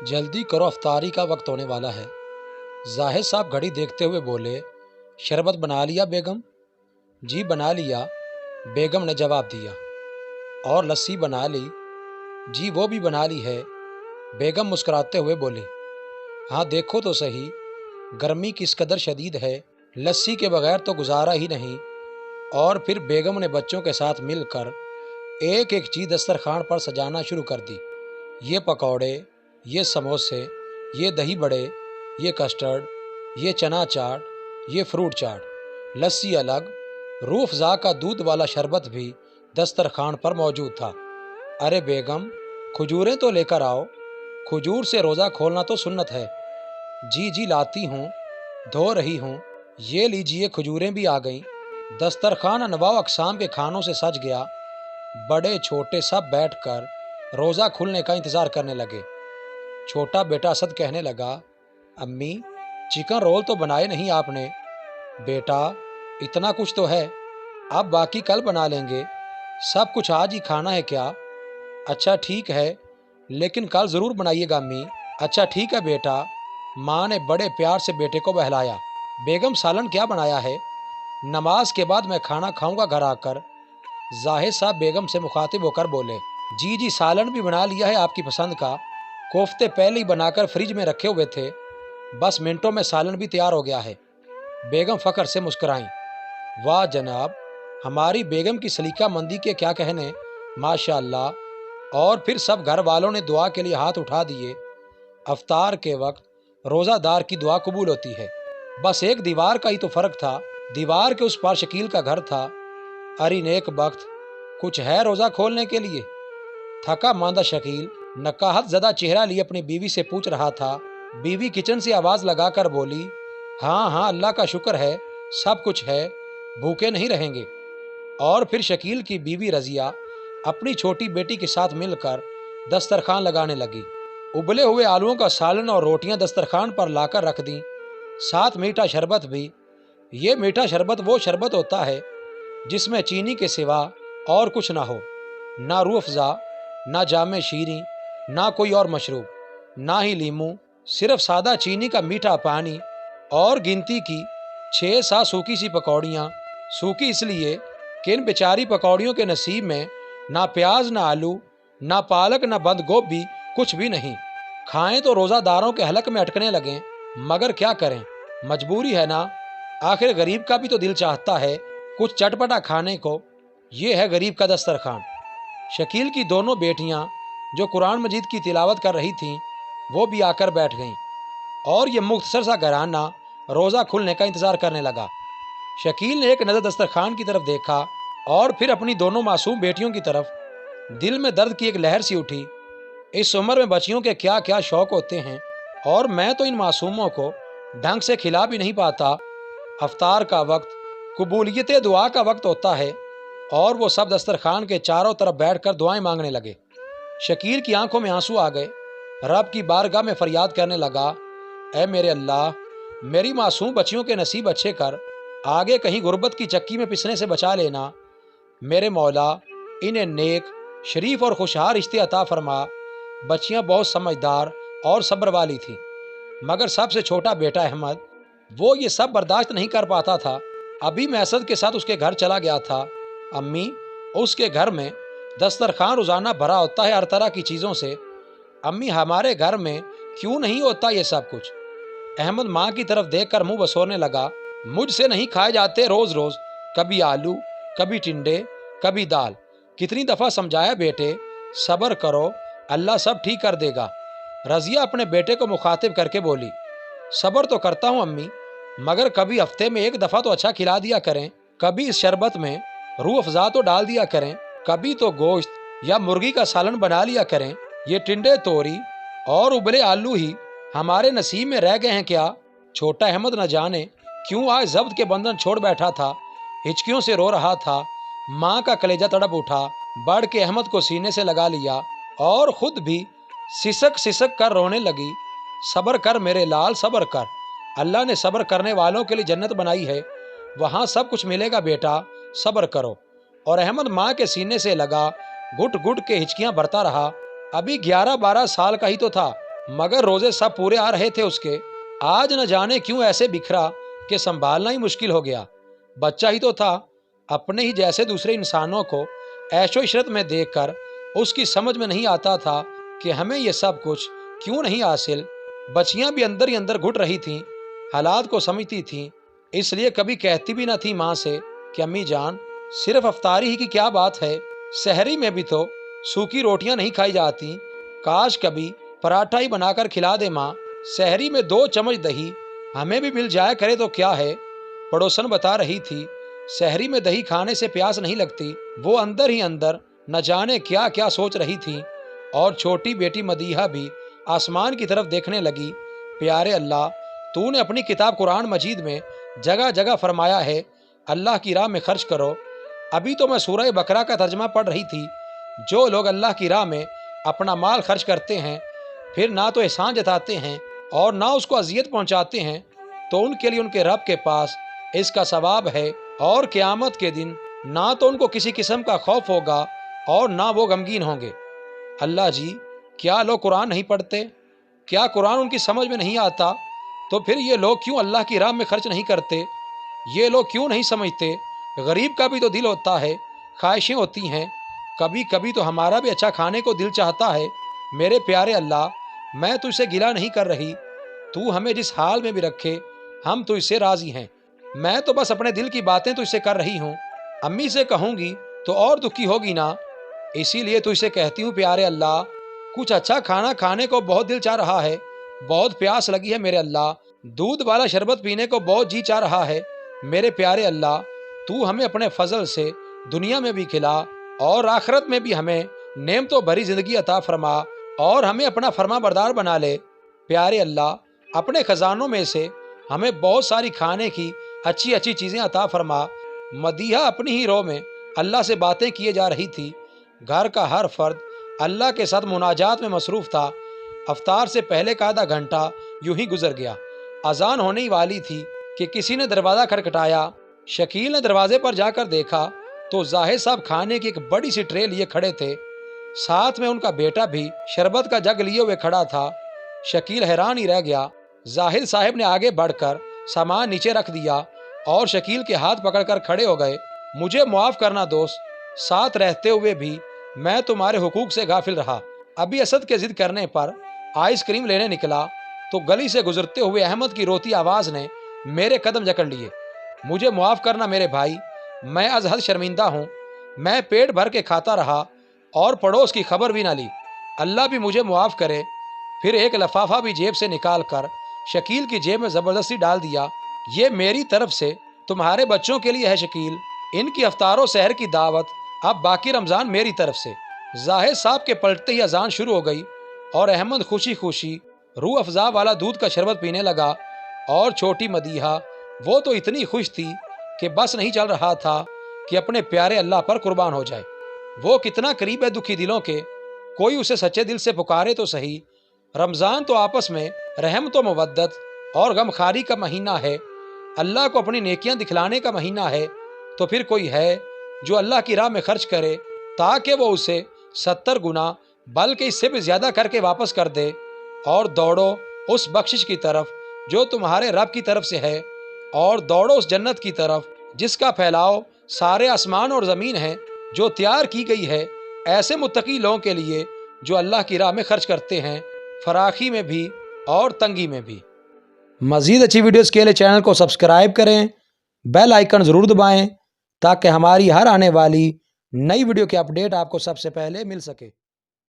जल्दी करो, अफ्तारी का वक्त होने वाला है। जाहिद साहब घड़ी देखते हुए बोले, शरबत बना लिया बेगम? जी बना लिया, बेगम ने जवाब दिया। और लस्सी बना ली? जी वो भी बना ली है, बेगम मुस्कुराते हुए बोली। हाँ देखो तो सही, गर्मी किस कदर शदीद है, लस्सी के बगैर तो गुजारा ही नहीं। और फिर बेगम ने बच्चों के साथ मिलकर एक एक चीज़ दस्तरखान पर सजाना शुरू कर दी। ये पकौड़े, ये समोसे, ये दही बड़े, ये कस्टर्ड, ये चना चाट, ये फ्रूट चाट, लस्सी अलग, रूह अफ़ज़ा का दूध वाला शरबत भी दस्तरखान पर मौजूद था। अरे बेगम, खजूरें तो लेकर आओ, खजूर से रोज़ा खोलना तो सुन्नत है। जी जी लाती हूँ, धो रही हूँ। ये लीजिए खजूरें भी आ गईं। दस्तरखान अनवा अक़साम के खानों से सज गया। बड़े छोटे सब बैठकर रोज़ा खुलने का इंतज़ार करने लगे। छोटा बेटा असद कहने लगा, अम्मी चिकन रोल तो बनाए नहीं आपने। बेटा इतना कुछ तो है, अब बाकी कल बना लेंगे, सब कुछ आज ही खाना है क्या? अच्छा ठीक है, लेकिन कल ज़रूर बनाइएगा अम्मी। अच्छा ठीक है बेटा, माँ ने बड़े प्यार से बेटे को बहलाया। बेगम सालन क्या बनाया है? नमाज के बाद मैं खाना खाऊंगा घर आकर। जाहिद साहब बेगम से मुखातिब होकर बोले। जी जी सालन भी बना लिया है आपकी पसंद का, कोफ्ते पहले ही बनाकर फ्रिज में रखे हुए थे, बस मिनटों में सालन भी तैयार हो गया है। बेगम फ़ख्र से मुस्कुराईं। वाह जनाब, हमारी बेगम की सलीका मंदी के क्या कहने, माशाअल्लाह। और फिर सब घर वालों ने दुआ के लिए हाथ उठा दिए। अफ्तार के वक्त रोज़ादार की दुआ कबूल होती है। बस एक दीवार का ही तो फ़र्क था, दीवार के उस पार शकील का घर था। अरे नेक बख्त, कुछ है रोज़ा खोलने के लिए? थका मांदा शकील नकाहत ज़दा चेहरा लिए अपनी बीवी से पूछ रहा था। बीवी किचन से आवाज़ लगाकर बोली, हाँ हाँ अल्लाह का शुक्र है, सब कुछ है, भूखे नहीं रहेंगे। और फिर शकील की बीवी रज़िया अपनी छोटी बेटी के साथ मिलकर दस्तरखान लगाने लगी। उबले हुए आलूओं का सालन और रोटियां दस्तरखान पर लाकर रख दी, साथ मीठा शरबत भी। ये मीठा शरबत वो शरबत होता है जिसमें चीनी के सिवा और कुछ ना हो, ना रूह अफ़ज़ा, ना जामे शीरी, ना कोई और मशरूब, ना ही लीमू, सिर्फ सादा चीनी का मीठा पानी और गिनती की 6-7 सूखी सी पकौड़ियाँ। सूखी इसलिए कि इन बेचारी पकौड़ियों के नसीब में ना प्याज, ना आलू, ना पालक, ना बंद गोभी, कुछ भी नहीं। खाएं तो रोज़ादारों के हलक में अटकने लगें, मगर क्या करें, मजबूरी है ना। आखिर गरीब का भी तो दिल चाहता है कुछ चटपटा खाने को। ये है गरीब का दस्तरखान। शकील की दोनों बेटियां जो कुरान मजीद की तिलावत कर रही थीं, वो भी आकर बैठ गईं और ये मुख्तसर सा घराना रोज़ा खुलने का इंतज़ार करने लगा। शकील ने एक नज़र दस्तरखान की तरफ देखा और फिर अपनी दोनों मासूम बेटियों की तरफ। दिल में दर्द की एक लहर सी उठी। इस उम्र में बच्चियों के क्या क्या शौक होते हैं, और मैं तो इन मासूमों को ढंग से खिला भी नहीं पाता। अफ्तार का वक्त कबूलियत दुआ का वक्त होता है, और वो सब दस्तरखान के चारों तरफ बैठकर दुआएं मांगने लगे। शकील की आंखों में आंसू आ गए। रब की बारगाह में फरियाद करने लगा, ऐ मेरे अल्लाह, मेरी मासूम बच्चियों के नसीब अच्छे कर, आगे कहीं गुर्बत की चक्की में पिसने से बचा लेना। मेरे मौला, इन्हें नेक, शरीफ और खुशहाल रिश्ते अता फरमा। बच्चियां बहुत समझदार और सब्र वाली थीं, मगर सबसे छोटा बेटा अहमद, वो ये सब बर्दाश्त नहीं कर पाता था। अभी मैं असद के साथ उसके घर चला गया था। अम्मी, उसके घर में दस्तरखान रोज़ाना भरा होता है हर तरह की चीज़ों से। अम्मी, हमारे घर में क्यों नहीं होता ये सब कुछ? अहमद माँ की तरफ देखकर मुंह बसोरने लगा। मुझसे नहीं खाए जाते रोज़ रोज़, कभी आलू, कभी टिंडे, कभी दाल। कितनी दफ़ा समझाया बेटे, सब्र करो, अल्लाह सब ठीक कर देगा। रज़िया अपने बेटे को मुखातिब करके बोली, सब्र तो करता हूँ अम्मी, मगर कभी हफ्ते में एक दफ़ा तो अच्छा खिला दिया करें, कभी इस शरबत में रूह अफ़ज़ा तो डाल दिया करें, कभी तो गोश्त या मुर्गी का सालन बना लिया करें। ये टिंडे, तोरी और उबले आलू ही हमारे नसीब में रह गए हैं क्या? छोटा अहमद न जाने क्यों आज जब्त के बंधन छोड़ बैठा था, हिचकियों से रो रहा था। माँ का कलेजा तड़प उठा। बढ़ के अहमद को सीने से लगा लिया और खुद भी सिसक सिसक कर रोने लगी। सब्र कर मेरे लाल, सब्र कर, अल्लाह ने सब्र करने वालों के लिए जन्नत बनाई है, वहाँ सब कुछ मिलेगा बेटा, सब्र करो। और अहमद माँ के सीने से लगा, घुट घुट के हिचकियाँ भरता रहा। अभी 11-12 साल का ही तो था, मगर रोजे सब पूरे आ रहे थे उसके। आज न जाने क्यों ऐसे बिखरा कि संभालना ही मुश्किल हो गया। बच्चा ही तो था, अपने ही जैसे दूसरे इंसानों को ऐशो इशरत में देखकर उसकी समझ में नहीं आता था कि हमें ये सब कुछ क्यों नहीं हासिल। बच्चियां भी अंदर ही अंदर घुट रही थीं, हालात को समझती थीं, इसलिए कभी कहती भी न थी माँ से कि अम्मी जान, सिर्फ अफ्तारी ही की क्या बात है, सहरी में भी तो सूखी रोटियां नहीं खाई जाती। काश कभी पराठा ही बनाकर खिला दे माँ। सहरी में 2 चम्मच दही हमें भी मिल जाया करे तो क्या है। पड़ोसन बता रही थी, सहरी में दही खाने से प्यास नहीं लगती। वो अंदर ही अंदर न जाने क्या क्या सोच रही थी। और छोटी बेटी मदीहा भी आसमान की तरफ देखने लगी। प्यारे अल्लाह, तूने अपनी किताब कुरान मजीद में जगह जगह फरमाया है, अल्लाह की राह में खर्च करो। अभी तो मैं सूरह बकरा का तर्जमा पढ़ रही थी। जो लोग अल्लाह की राह में अपना माल खर्च करते हैं, फिर ना तो एहसान जताते हैं और ना उसको अजियत पहुंचाते हैं, तो उनके लिए उनके रब के पास इसका सवाब है। और क़यामत के दिन ना तो उनको किसी किस्म का खौफ होगा और ना वो गमगीन होंगे। अल्लाह जी, क्या लोग कुरान नहीं पढ़ते? क्या कुरान उनकी समझ में नहीं आता? तो फिर ये लोग क्यों अल्लाह की राह में खर्च नहीं करते? ये लोग क्यों नहीं समझते गरीब का भी तो दिल होता है, ख्वाहिशें होती हैं। कभी कभी तो हमारा भी अच्छा खाने को दिल चाहता है। मेरे प्यारे अल्लाह, मैं तुझसे गिला नहीं कर रही। तू हमें जिस हाल में भी रखे, हम तुझसे राजी हैं। मैं तो बस अपने दिल की बातें तुझसे कर रही हूँ। अम्मी से कहूँगी तो और दुखी होगी ना, इसीलिए तुझसे कहती हूँ प्यारे अल्लाह, कुछ अच्छा खाना खाने को बहुत दिल चाह रहा है, बहुत प्यास लगी है मेरे अल्लाह। दूध वाला शरबत पीने को बहुत जी चाह रहा है। मेरे प्यारे अल्लाह, तू हमें अपने फजल से दुनिया में भी खिला और आखिरत में भी हमें नेमतों भरी जिंदगी अता फरमा और हमें अपना फरमा बरदार बना ले। प्यारे अल्लाह, अपने खजानों में से हमें बहुत सारी खाने की अच्छी अच्छी चीज़ें अता फरमा। मदीहा अपनी ही रो में अल्लाह से बातें किए जा रही थी। घर का हर फर्द अल्लाह के साथ मुनाजात में मसरूफ़ था। अफ्तार से पहले का आधा घंटा यूं ही गुजर गया। अजान होने ही वाली थी कि किसी ने दरवाज़ा खटखटाया। शकील ने दरवाजे पर जाकर देखा तो जाहिद साहब खाने की एक बड़ी सी ट्रे लिए खड़े थे। साथ में उनका बेटा भी शरबत का जग लिए हुए खड़ा था। शकील हैरान ही रह गया। जाहिद साहब ने आगे बढ़कर सामान नीचे रख दिया और शकील के हाथ पकड़कर खड़े हो गए। मुझे मुआफ़ करना दोस्त, साथ रहते हुए भी मैं तुम्हारे हुकूक से गाफिल रहा। अभी असद के जिद करने पर आइसक्रीम लेने निकला तो गली से गुजरते हुए अहमद की रोती आवाज़ ने मेरे कदम जकड़ लिए। मुझे मुआफ़ करना मेरे भाई, मैं आज हद शर्मिंदा हूँ। मैं पेट भर के खाता रहा और पड़ोस की खबर भी ना ली। अल्लाह भी मुझे मुआफ़ करे। फिर एक लफाफा भी जेब से निकाल कर शकील की जेब में ज़बरदस्ती डाल दिया। ये मेरी तरफ से तुम्हारे बच्चों के लिए है शकील, इनकी अफ्तारो सहर की दावत, अब बाकी रमज़ान मेरी तरफ से। जाहिद साहब के पलटते ही अजान शुरू हो गई और अहमद खुशी खुशी रूह अफ़ज़ा वाला दूध का शरबत पीने लगा। और छोटी मदीहा, वो तो इतनी खुश थी कि बस नहीं चल रहा था कि अपने प्यारे अल्लाह पर कुर्बान हो जाए। वो कितना करीब है दुखी दिलों के, कोई उसे सच्चे दिल से पुकारे तो सही। रमज़ान तो आपस में रहमत व मवद्दत और गमखारी का महीना है, अल्लाह को अपनी नेकियां दिखलाने का महीना है। तो फिर कोई है जो अल्लाह की राह में खर्च करे ताकि वो उसे 70 गुना बल्कि इससे भी ज़्यादा करके वापस कर दे। और दौड़ो उस बख्शिश की तरफ जो तुम्हारे रब की तरफ से है, और दौड़ो उस जन्नत की तरफ जिसका फैलाव सारे आसमान और ज़मीन है, जो तैयार की गई है ऐसे मुत्तकी लोगों के लिए जो अल्लाह की राह में खर्च करते हैं, फराखी में भी और तंगी में भी। मज़ीद अच्छी वीडियोज़ के लिए चैनल को सब्सक्राइब करें, बेल आइकन ज़रूर दबाएं ताकि हमारी हर आने वाली नई वीडियो की अपडेट आपको सबसे पहले मिल सके।